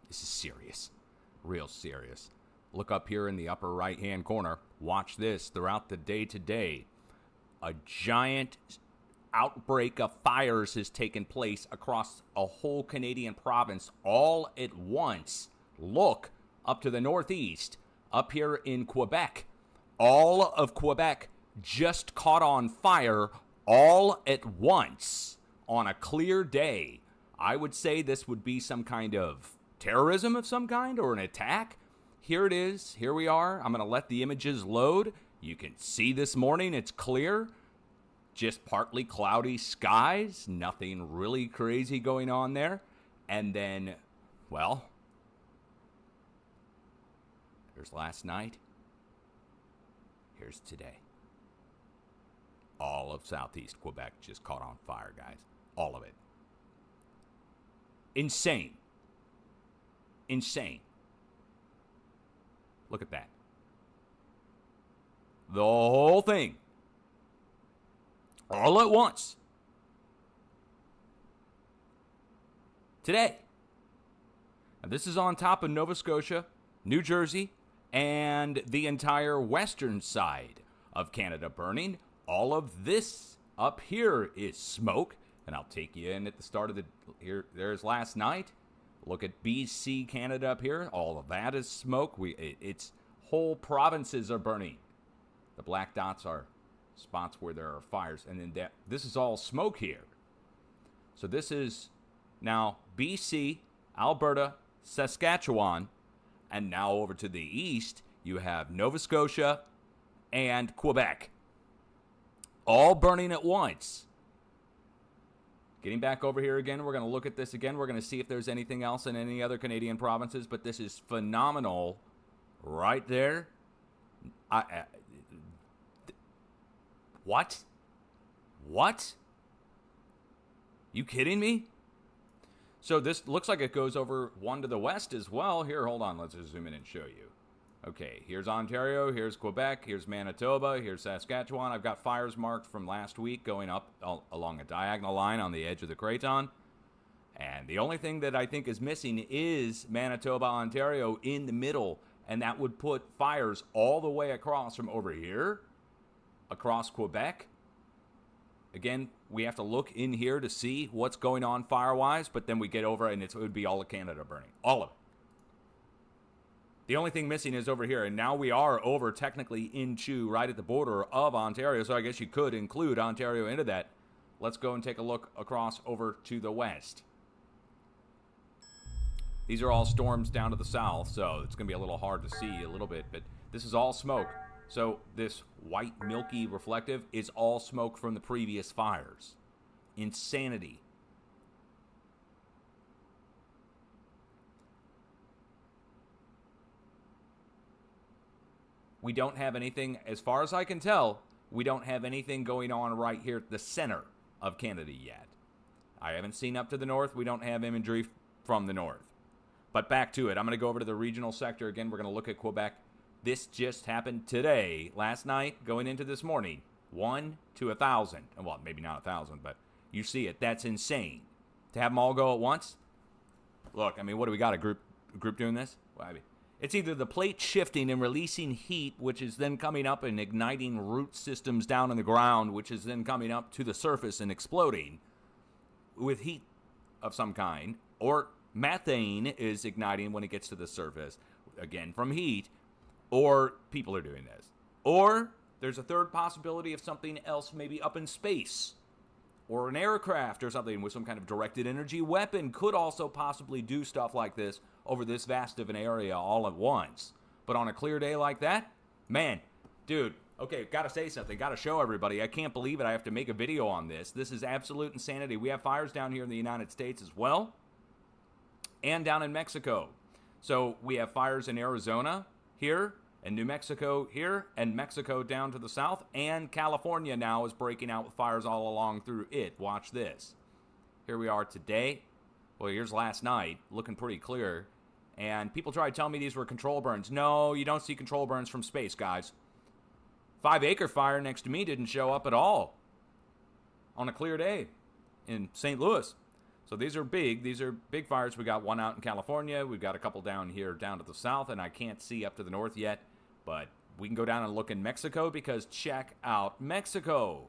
This is serious. Real serious. Look up here in the upper right-hand corner. Watch this throughout the day today. A giant outbreak of fires has taken place across a whole Canadian province all at once. Look up to the northeast, up here in Quebec. All of Quebec just caught on fire all at once on a clear day. I would say this would be some kind of terrorism of some kind or an attack. Here it is. Here we are. I'm going to let the images load. You can see this morning. It's clear. Just partly cloudy skies. Nothing really crazy going on there. And then, well, there's last night. Here's today. All of southeast Quebec just caught on fire, guys. All of it. Insane. Insane. Look at that. The whole thing. All at once. Today. Now, this is on top of Nova Scotia, New Jersey, and the entire western side of Canada burning. All of this up here is smoke. And I'll take you in at the start of the, here, there's last night. Look at BC, Canada up here. All of that is smoke. It's whole provinces are burning. The black dots are spots where there are fires. And then this is all smoke here. So this is now BC, Alberta, Saskatchewan, and now over to the east, you have Nova Scotia and Quebec. All burning at once. Getting back over here again, we're going to look at this again. We're going to see if there's anything else in any other Canadian provinces, but this is phenomenal right there. What? What? You kidding me? So this looks like it goes over one to the west as well. Here, hold on. Let's just zoom in and show you. Okay, here's Ontario, here's Quebec, here's Manitoba, here's Saskatchewan. I've got fires marked from last week going up along a diagonal line on the edge of the craton. And the only thing that I think is missing is Manitoba, Ontario in the middle. And that would put fires all the way across from over here, across Quebec. Again, we have to look in here to see what's going on fire-wise, but then we get over and it would be all of Canada burning. All of it. The only thing missing is over here, and now we are over technically into right at the border of Ontario, so I guess you could include Ontario into that. Let's go and take a look across over to the west. These are all storms down to the south, so it's going to be a little hard to see a little bit, but this is all smoke. So this white, milky, reflective is all smoke from the previous fires. Insanity. We don't have anything, as far as I can tell, we don't have anything going on right here at the center of Canada yet. I haven't seen up to the north. We don't have imagery from the north. But back to it. I'm going to go over to the regional sector again. We're going to look at Quebec. This just happened today, last night, going into this morning. 1 to 1,000. Well, maybe not 1,000, but you see it. That's insane. To have them all go at once? Look, I mean, what do we got? A group doing this? Well, I mean, it's either the plate shifting and releasing heat, which is then coming up and igniting root systems down in the ground, which is then coming up to the surface and exploding with heat of some kind, or methane is igniting when it gets to the surface, again from heat, or people are doing this. Or there's a third possibility of something else maybe up in space, or an aircraft or something with some kind of directed energy weapon could also possibly do stuff like this over this vast of an area all at once. But on a clear day like that, man, dude, okay, gotta say something, gotta show everybody. I can't believe it. I have to make a video on this. This is absolute insanity. We have fires down here in the United States as well, and down in Mexico. So we have fires in Arizona here, and New Mexico here, and Mexico down to the south, and California now is breaking out with fires all along through it. Watch this. Here we are today. Well, here's last night, looking pretty clear. And people try to tell me these were control burns. No, you don't see control burns from space, guys. 5 Acre Fire next to me didn't show up at all on a clear day in St. Louis. So these are big. These are big fires. We got one out in California. We've got a couple down here, down to the south, and I can't see up to the north yet. But we can go down and look in Mexico because check out Mexico.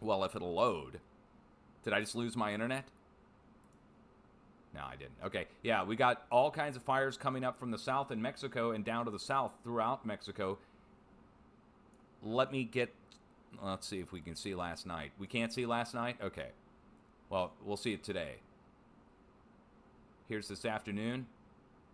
Well, if it'll load. Did I just lose my internet? No, I didn't. Okay, yeah, we got all kinds of fires coming up from the south in Mexico and down to the south throughout Mexico. Let me get... Let's see if we can see last night. We can't see last night? Okay. Well, we'll see it today. Here's this afternoon.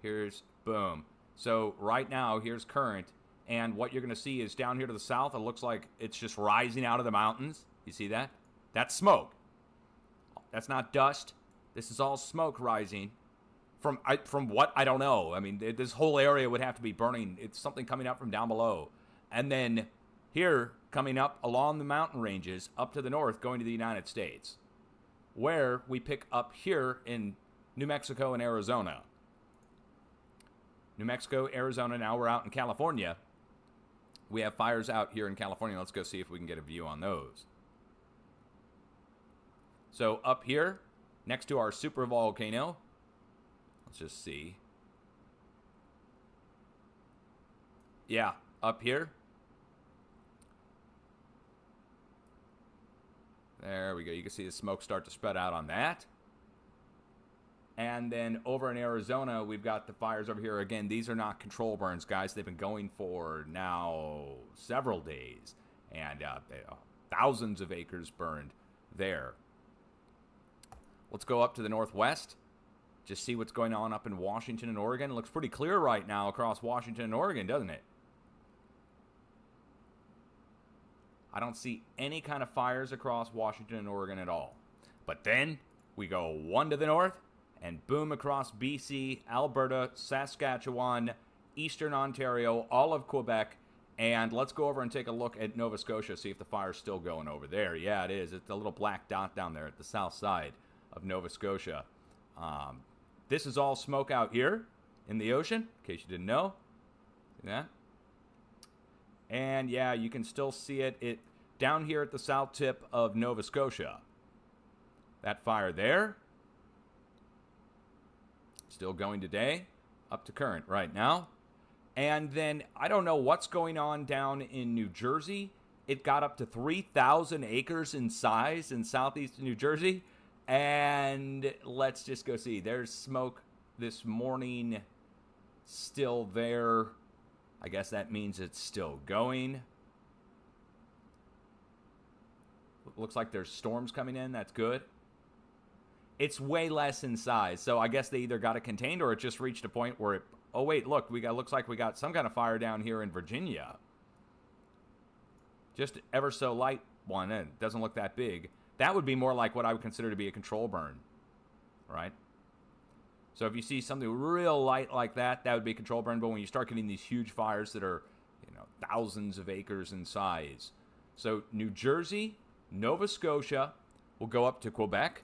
Here's... Boom. So right now, here's current. And what you're going to see is down here to the south, it looks like it's just rising out of the mountains. You see that? That's smoke. That's not dust. This is all smoke rising. From what? I don't know. I mean, this whole area would have to be burning. It's something coming up from down below. And then here, coming up along the mountain ranges, up to the north, going to the United States. Where we pick up here in New Mexico and Arizona. New Mexico, Arizona, now we're out in California. We have fires out here in California. Let's go see if we can get a view on those. So up here, next to our supervolcano, let's just see. Yeah, up here. There we go. You can see the smoke start to spread out on that. And then over in Arizona, we've got the fires over here. Again, these are not control burns, guys. They've been going for now several days. And thousands of acres burned there. Let's go up to the northwest. Just see what's going on up in Washington and Oregon. It looks pretty clear right now across Washington and Oregon, doesn't it? I don't see any kind of fires across Washington and Oregon at all. But then we go one to the north and boom across BC, Alberta, Saskatchewan, Eastern Ontario, all of Quebec. And let's go over and take a look at Nova Scotia, see if the fire's still going over there. Yeah, it is. It's a little black dot down there at the south side of Nova Scotia. This is all smoke out here in the ocean, in case you didn't know. See that? And yeah, you can still see it down here at the south tip of Nova Scotia. That fire there, still going today, up to current right now. And then I don't know what's going on down in New Jersey. It got up to 3,000 acres in size in southeast New Jersey. And let's just go see. There's smoke this morning still there. I guess that means it's still going. Looks like there's storms coming in. That's good. It's way less in size. So I guess they either got it contained or it just reached a point where it... Oh, wait, look. Looks like we got some kind of fire down here in Virginia. Just ever so light one. It doesn't look that big. That would be more like what I would consider to be a control burn, right? So if you see something real light like that, that would be a control burn. But when you start getting these huge fires that are, thousands of acres in size. So New Jersey, Nova Scotia, will go up to Quebec.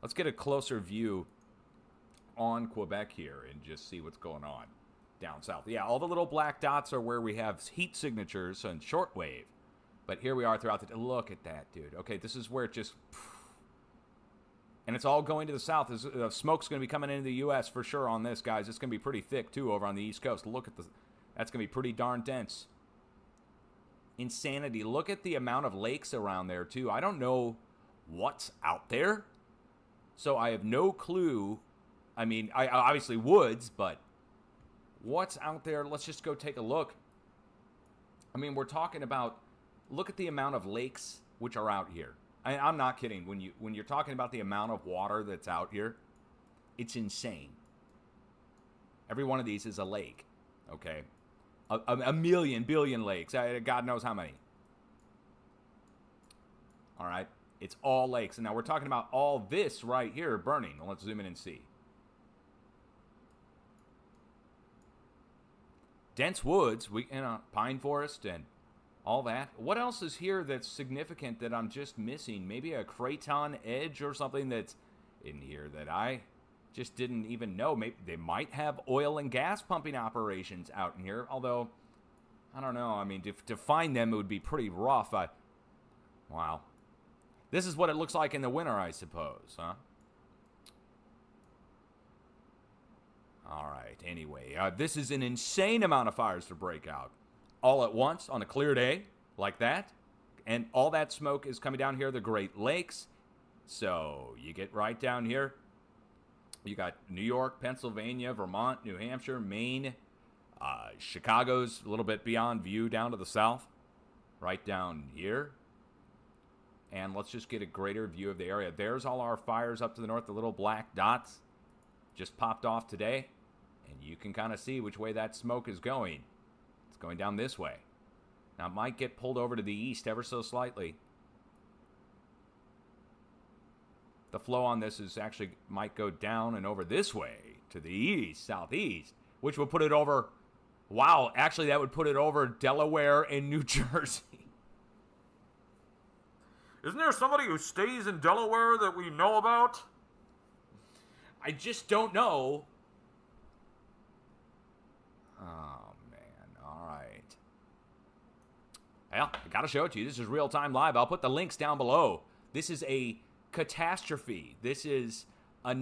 Let's get a closer view on Quebec here and just see what's going on down south. Yeah, all the little black dots are where we have heat signatures and shortwave. But here we are throughout the... Look at that, dude. Okay, this is where it just... And it's all going to the south. Smoke's going to be coming into the U.S. for sure on this, guys. It's going to be pretty thick, too, over on the East Coast. Look at the... That's going to be pretty darn dense. Insanity. Look at the amount of lakes around there, too. I don't know what's out there. So I have no clue. I mean, I obviously woods, but what's out there? Let's just go take a look. I mean, we're talking about... Look at the amount of lakes which are out here. I'm not kidding. When you're talking about the amount of water that's out here, it's insane. Every one of these is a lake, okay? A million, billion lakes. God knows how many. All right? It's all lakes. And now we're talking about all this right here burning. Let's zoom in and see. Dense woods, pine forest and all that. What else is here that's significant that I'm just missing? Maybe a craton edge or something that's in here that I just didn't even know. Maybe they might have oil and gas pumping operations out in here, although I don't know. I mean, to find them, it would be pretty rough. Wow. This is what it looks like in the winter, I suppose, huh? All right, anyway, this is an insane amount of fires to break out all at once on a clear day like that. And all that smoke is coming down here, the Great Lakes. So you get right down here. You got New York, Pennsylvania, Vermont, New Hampshire, Maine. Chicago's a little bit beyond view down to the south. Right down here. And let's just get a greater view of the area. There's all our fires up to the north, the little black dots. Just popped off today. And you can kind of see which way that smoke is going. It's going down this way. Now, it might get pulled over to the east ever so slightly. The flow on this is actually might go down and over this way to the east, southeast, which would put it over. Wow, actually, that would put it over Delaware and New Jersey. Isn't there somebody who stays in Delaware that we know about? I just don't know. Oh, man. All right. Well, I got to show it to you. This is real-time live. I'll put the links down below. This is a catastrophe. This is a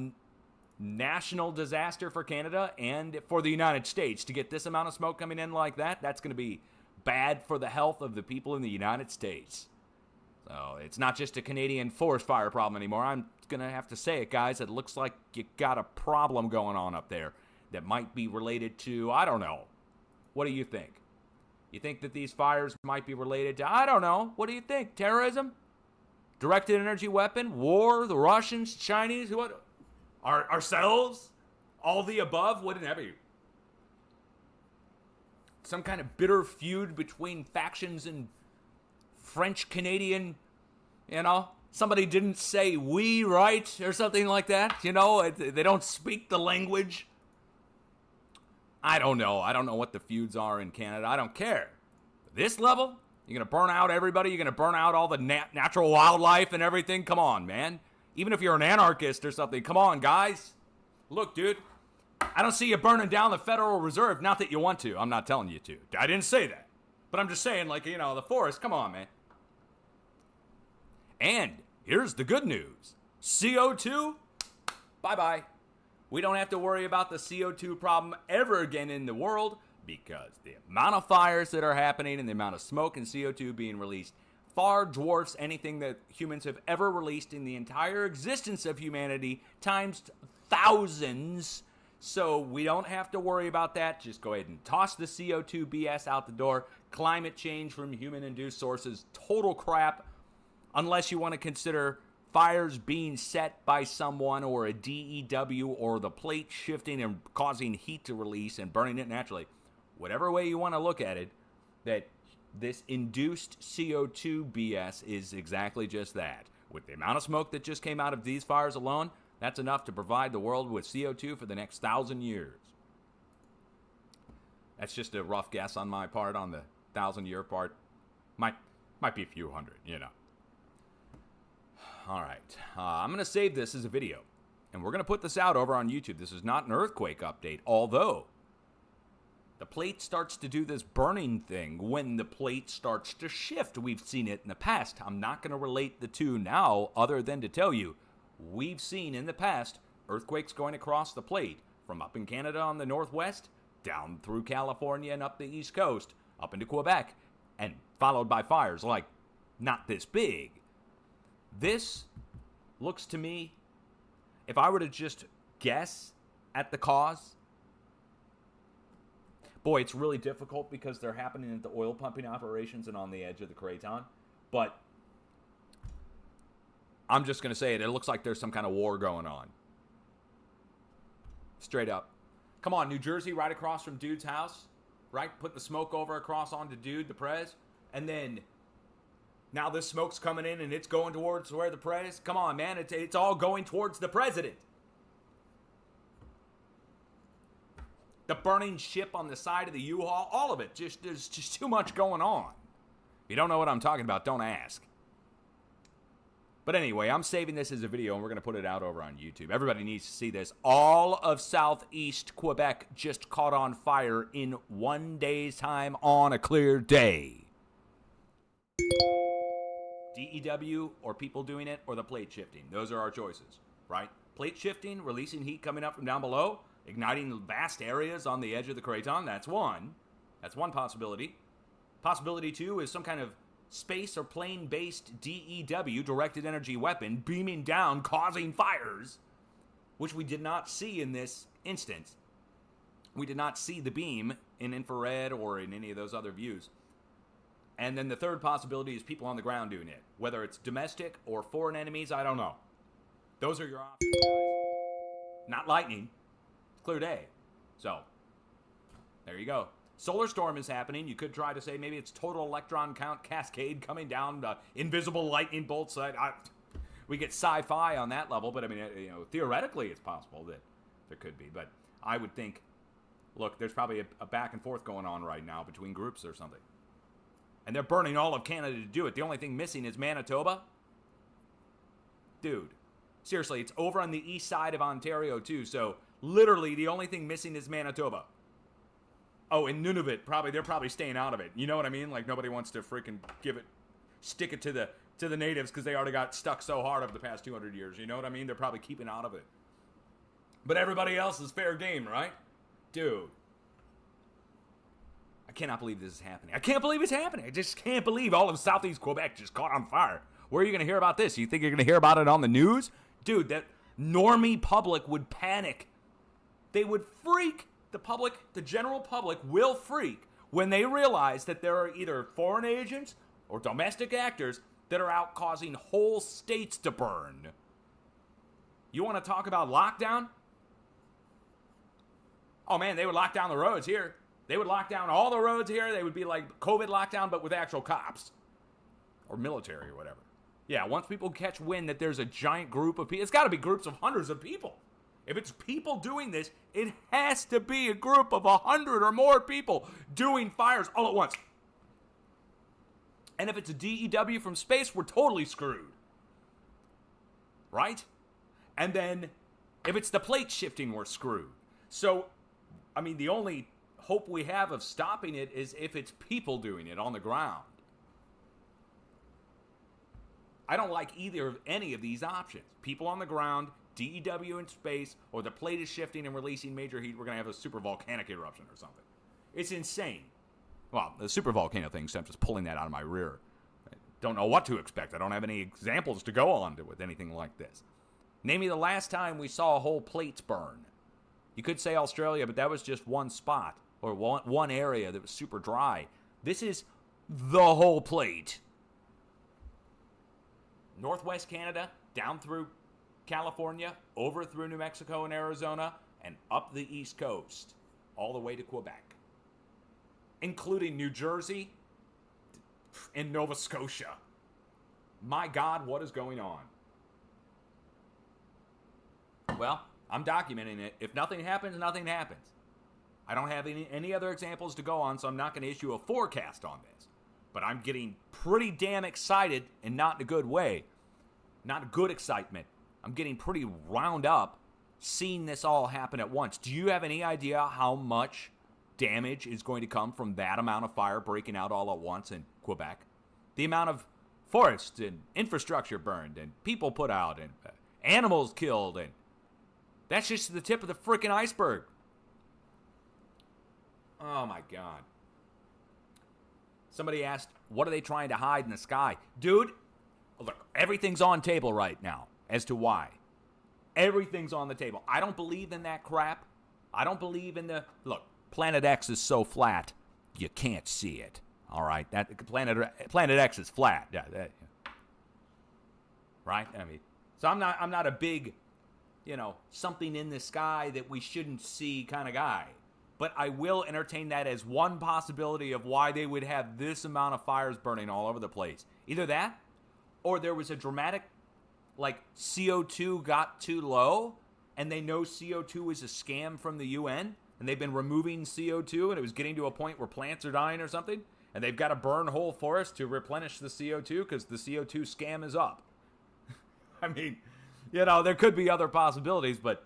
national disaster for Canada and for the United States. To get this amount of smoke coming in like that, that's going to be bad for the health of the people in the United States. So it's not just a Canadian forest fire problem anymore. I'm going to have to say it, guys. It looks like you got a problem going on up there that might be related to, I don't know. What do you think? You think that these fires might be related to, I don't know. What do you think? Terrorism? Directed energy weapon? War? The Russians? Chinese? What? Ourselves? All the above? Wouldn't that be? Some kind of bitter feud between factions and French-Canadian, you know? Somebody didn't say we right or something like that, you know? They don't speak the language. I don't know. I don't know what the feuds are in Canada. I don't care. This level, you're going to burn out everybody. You're going to burn out all the natural wildlife and everything. Come on, man. Even if you're an anarchist or something. Come on, guys. Look, dude. I don't see you burning down the Federal Reserve. Not that you want to. I'm not telling you to. I didn't say that. But I'm just saying, like, you know, the forest. Come on, man. And here's the good news. CO2, bye-bye. We don't have to worry about the CO2 problem ever again in the world because the amount of fires that are happening and the amount of smoke and CO2 being released far dwarfs anything that humans have ever released in the entire existence of humanity times thousands. So we don't have to worry about that. Just go ahead and toss the CO2 BS out the door. Climate change from human-induced sources, total crap, unless you want to consider fires being set by someone or a DEW or the plate shifting and causing heat to release and burning it naturally. Whatever way you want to look at it, that this induced CO2 BS is exactly just that. With the amount of smoke that just came out of these fires alone, that's enough to provide the world with CO2 for the next 1,000 years. That's just a rough guess on my part on the 1,000-year part. Might be a few hundred, you know. All right, I'm going to save this as a video, and we're going to put this out over on YouTube. This is not an earthquake update, although the plate starts to do this burning thing when the plate starts to shift. We've seen it in the past. I'm not going to relate the two now other than to tell you we've seen in the past earthquakes going across the plate from up in Canada on the northwest, down through California and up the east coast, up into Quebec, and followed by fires like not this big. This looks to me, if I were to just guess at the cause, boy, it's really difficult because they're happening at the oil pumping operations and on the edge of the Craton. But I'm just going to say it. It looks like there's some kind of war going on. Straight up. Come on, New Jersey, right across from Dude's house. Right? Put the smoke over across onto Dude, the Prez. And then now this smoke's coming in and it's going towards where the Prez. Come on, man. It's all going towards the president. The burning ship on the side of the U-Haul. All of it. There's just too much going on. If you don't know what I'm talking about, don't ask. But anyway, I'm saving this as a video, and we're going to put it out over on YouTube. Everybody needs to see this. All of southeast Quebec just caught on fire in 1 day's time on a clear day. DEW or people doing it, or the plate shifting. Those are our choices, right? Plate shifting, releasing heat coming up from down below, igniting vast areas on the edge of the craton. That's one. That's one possibility. Possibility two is some kind of space or plane-based DEW, directed energy weapon, beaming down, causing fires, which we did not see in this instance. We did not see the beam in infrared or in any of those other views. And then the third possibility is people on the ground doing it. Whether it's domestic or foreign enemies, I don't know. Those are your options, guys. Not lightning. It's clear day. So, there you go. Solar storm is happening. You could try to say maybe it's total electron count cascade coming down, invisible lightning bolts. We get sci-fi on that level, but I mean, theoretically it's possible that there could be. But I would think, look, there's probably a back and forth going on right now between groups or something. And they're burning all of Canada to do it. The only thing missing is Manitoba. Dude, seriously, it's over on the east side of Ontario too. So literally the only thing missing is Manitoba. Oh, and Nunavut, they're probably staying out of it. You know what I mean? Like nobody wants to freaking stick it to the natives because they already got stuck so hard over the past 200 years. You know what I mean? They're probably keeping out of it. But everybody else is fair game, right? Dude. I cannot believe this is happening. I can't believe it's happening. I just can't believe all of Southeast Quebec just caught on fire. Where are you going to hear about this? You think you're going to hear about it on the news? Dude, that normie public would panic. They would freak. The general public will freak when they realize that there are either foreign agents or domestic actors that are out causing whole states to burn. You want to talk about lockdown? Oh man, they would lock down the roads here. They would lock down all the roads here. They would be like COVID lockdown, but with actual cops. Or military or whatever. Yeah, once people catch wind that there's a giant group of people, it's got to be groups of hundreds of people. If it's people doing this, it has to be a group of 100 or more people doing fires all at once. And if it's a DEW from space, we're totally screwed. Right? And then, if it's the plate shifting, we're screwed. So, I mean, the only hope we have of stopping it is if it's people doing it on the ground. I don't like any of these options. People on the ground, DEW in space, or the plate is shifting and releasing major heat. We're going to have a super volcanic eruption or something. It's insane. Well, the super volcano thing, so I'm just pulling that out of my rear. I don't know what to expect. I don't have any examples to go on with anything like this. Name me the last time we saw whole plates burn. You could say Australia, but that was just one spot or one area that was super dry. This is the whole plate. Northwest Canada, down through California, over through New Mexico and Arizona, and up the East Coast, all the way to Quebec, including New Jersey and Nova Scotia. My God, what is going on? Well, I'm documenting it. If nothing happens, nothing happens. I don't have any other examples to go on, so I'm not going to issue a forecast on this. But I'm getting pretty damn excited, and not in a good way. Not a good excitement. I'm getting pretty wound up seeing this all happen at once. Do you have any idea how much damage is going to come from that amount of fire breaking out all at once in Quebec? The amount of forests and infrastructure burned and people put out and animals killed, and that's just the tip of the freaking iceberg. Oh my God. Somebody asked, what are they trying to hide in the sky? Dude, look, everything's on table right now as to why. Everything's on the table. I don't believe in that crap. I don't believe in look, Planet X is so flat, you can't see it. All right? That Planet X is flat. Yeah, right? I mean, so I'm not a big, something in the sky that we shouldn't see kind of guy. But I will entertain that as one possibility of why they would have this amount of fires burning all over the place. Either that, or there was a dramatic, CO2 got too low, and they know CO2 is a scam from the UN, and they've been removing CO2, and it was getting to a point where plants are dying or something, and they've got to burn whole forests to replenish the CO2 because the CO2 scam is up. I mean, there could be other possibilities, but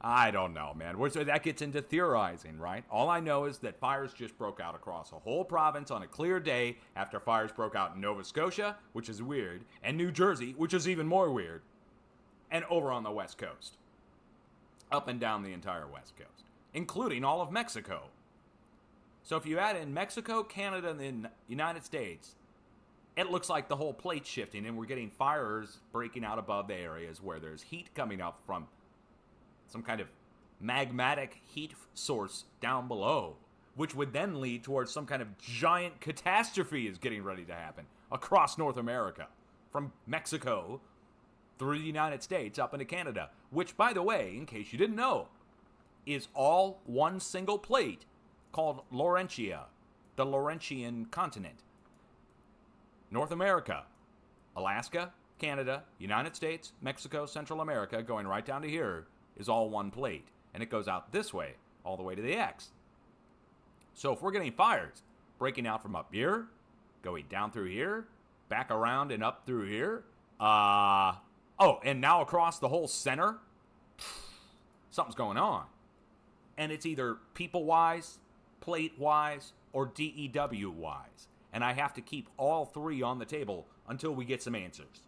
I don't know, man. So that gets into theorizing, right? All I know is that fires just broke out across a whole province on a clear day after fires broke out in Nova Scotia, which is weird, and New Jersey, which is even more weird, and over on the West Coast. Up and down the entire West Coast, including all of Mexico. So if you add in Mexico, Canada, and the United States, it looks like the whole plate's shifting, and we're getting fires breaking out above the areas where there's heat coming up from some kind of magmatic heat source down below, which would then lead towards some kind of giant catastrophe is getting ready to happen across North America, from Mexico through the United States up into Canada, which, by the way, in case you didn't know, is all one single plate called Laurentia, the Laurentian continent. North America, Alaska, Canada, United States, Mexico, Central America, going right down to here, is all one plate. And it goes out this way, all the way to the X. So if we're getting fires breaking out from up here, going down through here, back around and up through here, and now across the whole center, something's going on. And it's either people-wise, plate-wise, or DEW-wise. And I have to keep all three on the table until we get some answers.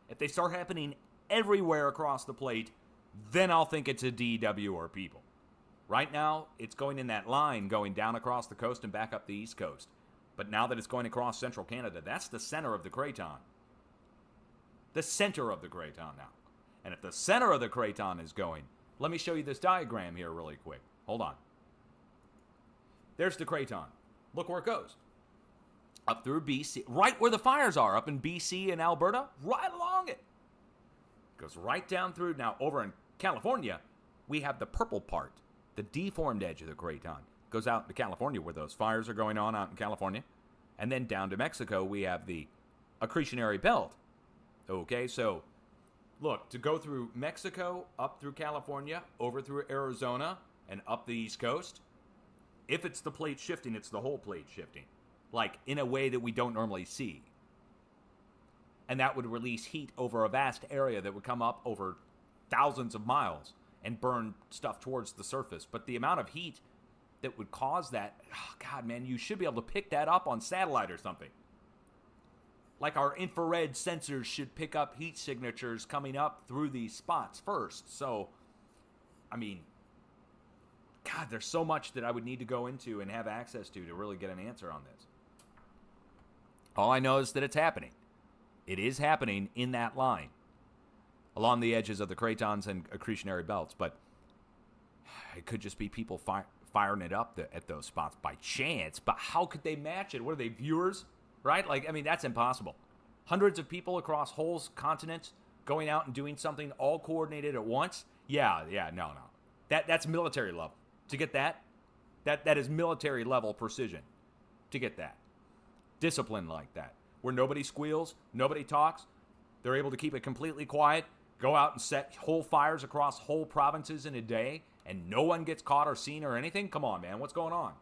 If they start happening everywhere across the plate, then I'll think it's a DEW or people. Right now, it's going in that line going down across the coast and back up the east coast. But now that it's going across central Canada, that's the center of the craton. The center of the craton now. And if the center of the craton is going, let me show you this diagram here really quick. Hold on. There's the craton. Look where it goes. Up through BC, right where the fires are, up in BC and Alberta, right along it. Goes right down through. Now, over in California, we have the purple part, the deformed edge of the craton. Goes out to California where those fires are going on out in California. And then down to Mexico, we have the accretionary belt. Okay, so look, to go through Mexico, up through California, over through Arizona, and up the East Coast, if it's the plate shifting, it's the whole plate shifting. Like, in a way that we don't normally see. And that would release heat over a vast area that would come up over thousands of miles and burn stuff towards the surface. But the amount of heat that would cause that, oh God, man, you should be able to pick that up on satellite or something. Like our infrared sensors should pick up heat signatures coming up through these spots first. So, I mean, God, there's so much that I would need to go into and have access to really get an answer on this. All I know is that it's happening. It is happening in that line, along the edges of the cratons and accretionary belts. But it could just be people firing it up at those spots by chance. But how could they match it? What are they, viewers? Right? Like, I mean, that's impossible. Hundreds of people across whole continents going out and doing something all coordinated at once? Yeah, no. That's military level. To get that is military level precision. To get that. Discipline like that. Where nobody squeals, nobody talks. They're able to keep it completely quiet, go out and set whole fires across whole provinces in a day, and no one gets caught or seen or anything? Come on, man. What's going on?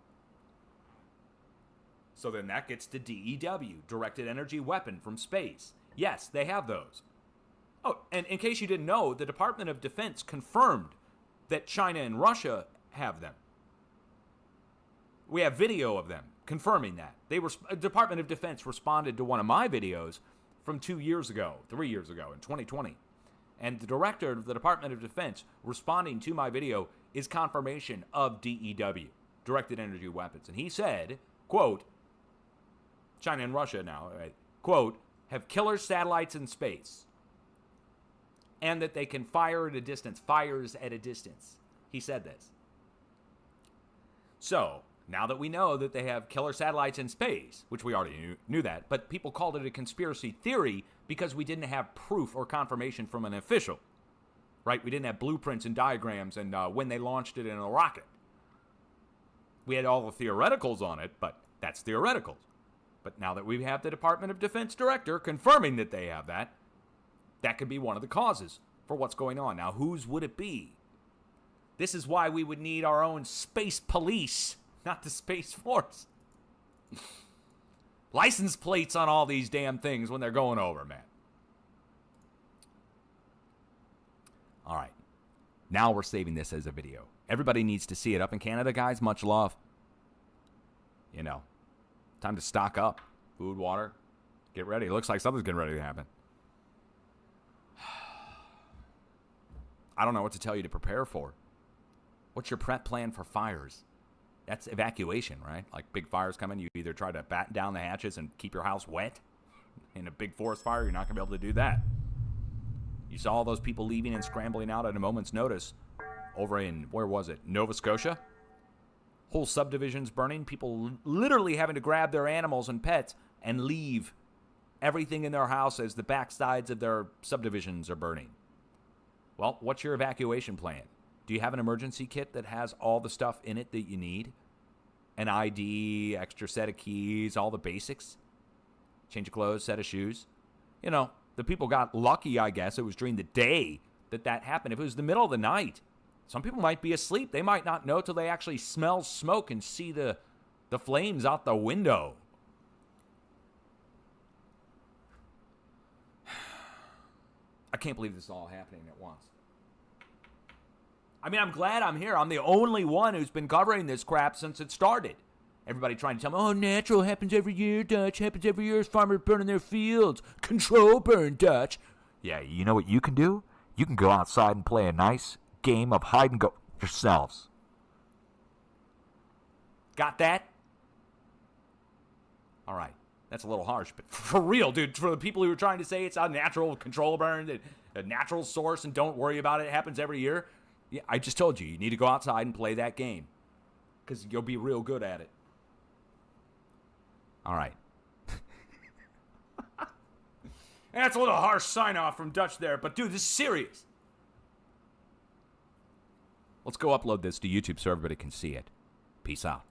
So then that gets to DEW, Directed Energy Weapon from space. Yes, they have those. Oh, and in case you didn't know, the Department of Defense confirmed that China and Russia have them. We have video of them confirming that. Department of Defense responded to one of my videos from 3 years ago, in 2020. And the director of the Department of Defense responding to my video is confirmation of DEW, Directed Energy Weapons. And he said, quote, China and Russia now, right, quote, have killer satellites in space. And that they can fire at a distance, fires at a distance. He said this. So, now that we know that they have killer satellites in space, which we already knew that, but people called it a conspiracy theory because we didn't have proof or confirmation from an official, right? We didn't have blueprints and diagrams and when they launched it in a rocket. We had all the theoreticals on it, but that's theoreticals. But now that we have the Department of Defense director confirming that they have that, that could be one of the causes for what's going on. Now, whose would it be? This is why we would need our own space police, not the Space Force. License plates on all these damn things when they're going over, man. All right. Now we're saving this as a video. Everybody needs to see it. Up in Canada, guys, much love. You know, time to stock up. Food, water. Get ready. It looks like something's getting ready to happen. I don't know what to tell you to prepare for. What's your prep plan for fires? That's evacuation, right? Like big fires coming, you either try to batten down the hatches and keep your house wet. In a big forest fire, you're not going to be able to do that. You saw all those people leaving and scrambling out at a moment's notice over in, where was it, Nova Scotia? Whole subdivisions burning, people literally having to grab their animals and pets and leave everything in their house as the backsides of their subdivisions are burning. Well, what's your evacuation plan? Do you have an emergency kit that has all the stuff in it that you need? An ID, extra set of keys, all the basics? Change of clothes, set of shoes? You know, the people got lucky, I guess. It was during the day that happened. If it was the middle of the night, some people might be asleep. They might not know till they actually smell smoke and see the flames out the window. I can't believe this is all happening at once. I mean, I'm glad I'm here. I'm the only one who's been covering this crap since it started. Everybody trying to tell me, oh, natural happens every year, Dutch. Happens every year as farmers burning their fields. Control burn, Dutch. Yeah, you know what you can do? You can go outside and play a nice game of hide and go yourselves. Got that? All right. That's a little harsh, but for real, dude, for the people who are trying to say it's a natural control burn, a natural source, and don't worry about it, it happens every year. Yeah, I just told you need to go outside and play that game because you'll be real good at it. All right. That's a little harsh sign-off from Dutch there, but dude, this is serious. Let's go upload this to YouTube so everybody can see it. Peace out.